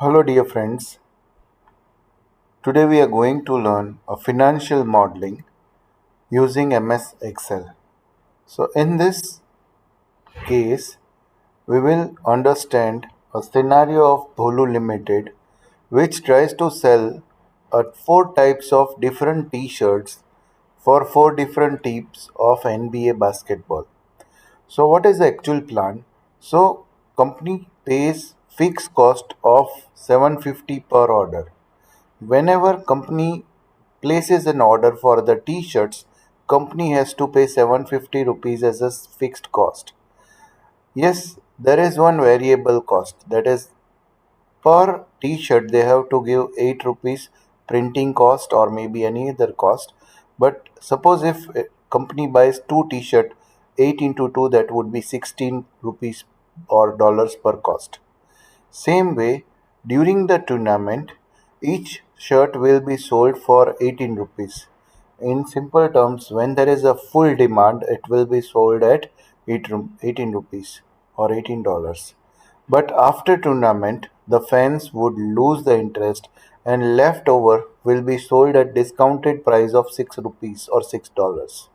Hello, dear friends. Today we are going to learn a financial modeling using MS Excel. So, in this case, we will understand a scenario of Bulu Limited which tries to sell four types of different t-shirts for four different teams of NBA basketball. So, what is the actual plan? So, company pays fixed cost of 750 per order. Whenever company places an order for the t-shirts, company has to pay 750 rupees as a fixed cost. Yes, there is one variable cost, that is per t-shirt they have to give 8 rupees printing cost or maybe any other cost. But suppose if a company buys two t-shirt, 8 into 2, that would be 16 rupees or dollars per cost. Same way, during the tournament, each shirt will be sold for 18 rupees. In simple terms, when there is a full demand, it will be sold at 18 rupees or $18. But after tournament, the fans would lose the interest and leftover will be sold at discounted price of 6 rupees or $6.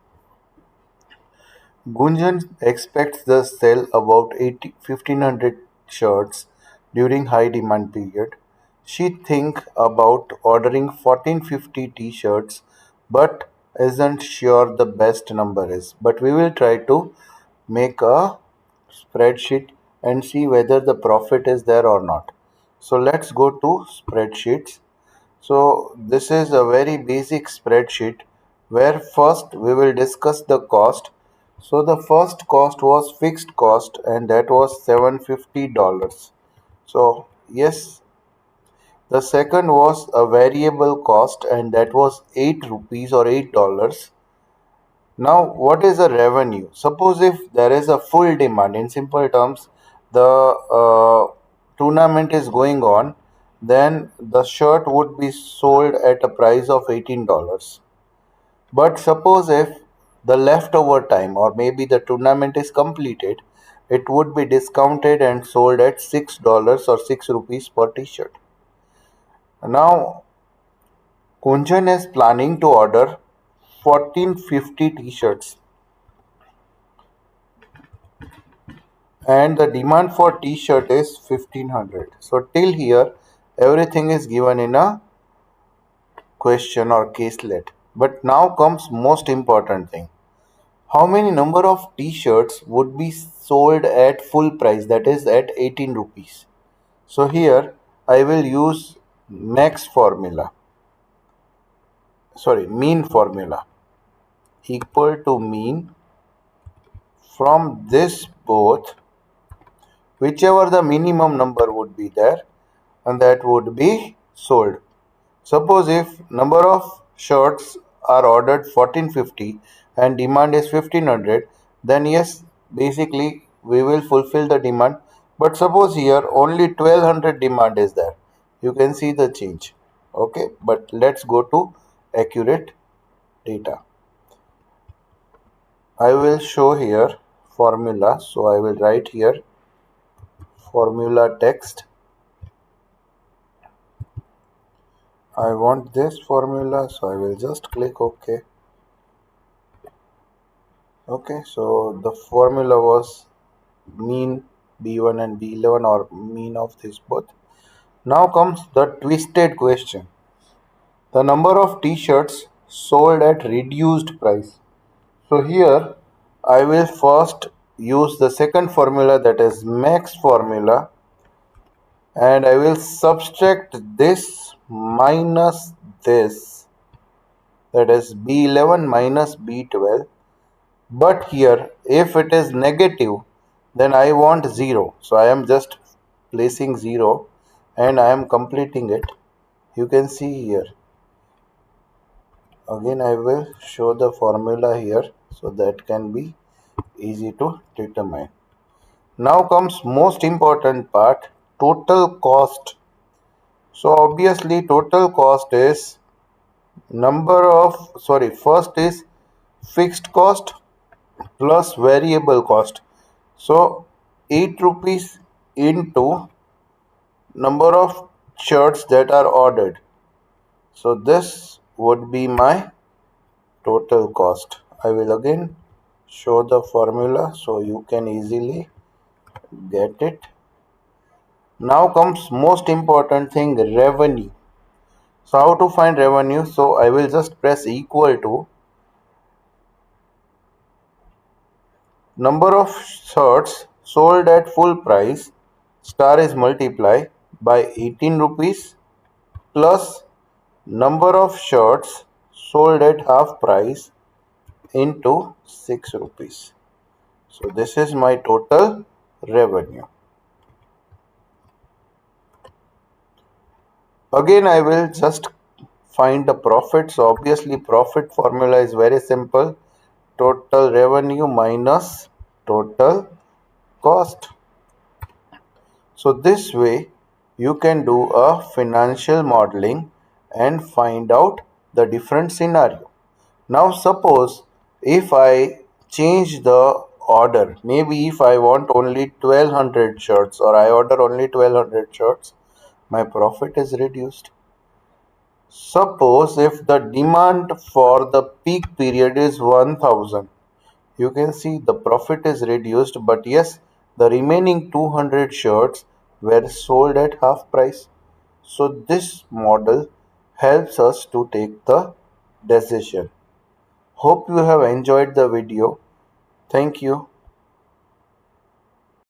Gunjan expects the sell about 1,500 shirts during high demand period. She think about ordering 1450 t-shirts but isn't sure the best number is. But we will try to make a spreadsheet and see whether the profit is there or not. So let's go to spreadsheets. So this is a very basic spreadsheet where first we will discuss the cost. So the first cost was fixed cost and that was $750. So yes, the second was a variable cost and that was 8 rupees or $8. Now, what is the revenue? Suppose if there is a full demand, in simple terms, the tournament is going on, then the shirt would be sold at a price of $18. But suppose if the leftover time or maybe the tournament is completed, it would be discounted and sold at $6 or 6 rupees per t-shirt. Now, Kunjan is planning to order 1450 t-shirts and the demand for t-shirt is 1500. So till here everything is given in a question or caselet. But now comes most important thing. How many number of t-shirts would be sold at full price, that is at 18 rupees? So here I will use max formula, sorry, mean formula, equal to mean from this both, whichever the minimum number would be there, and that would be sold. Suppose if number of shirts are ordered 1450 and demand is 1500, then yes, basically we will fulfill the demand. But suppose here only 1200 demand is there. You can see the change. Okay, but let's go to accurate data. I will show here formula. So I will write here formula text. I want this formula, so I will just click OK. Okay, so the formula was mean B1 and B11 or mean of this both. Now comes the twisted question. The number of t-shirts sold at reduced price. So here I will first use the second formula, that is max formula, and I will subtract this minus this, that is B11 minus B12. But here if it is negative, then I want 0. So I am just placing 0 and I am completing it. You can see here. Again I will show the formula here so that can be easy to determine. Now comes most important part, total cost. So obviously total cost is first is fixed cost plus variable cost. So 8 rupees into number of shirts that are ordered. So this would be my total cost. I will again show the formula so you can easily get it. Now comes most important thing, revenue. So how to find revenue? So I will just press equal to number of shirts sold at full price, star is multiply by 18 rupees plus number of shirts sold at half price into 6 rupees. So this is my total revenue. Again I will just find the profit. So obviously profit formula is very simple. Total revenue minus total cost. So this way you can do a financial modeling and find out the different scenario. Now suppose if I change the order, maybe if I want only 1200 shirts or I order only 1200 shirts, my profit is reduced. Suppose if the demand for the peak period is 1000, you can see the profit is reduced, but yes, the remaining 200 shirts were sold at half price. So this model helps us to take the decision. Hope you have enjoyed the video. Thank you.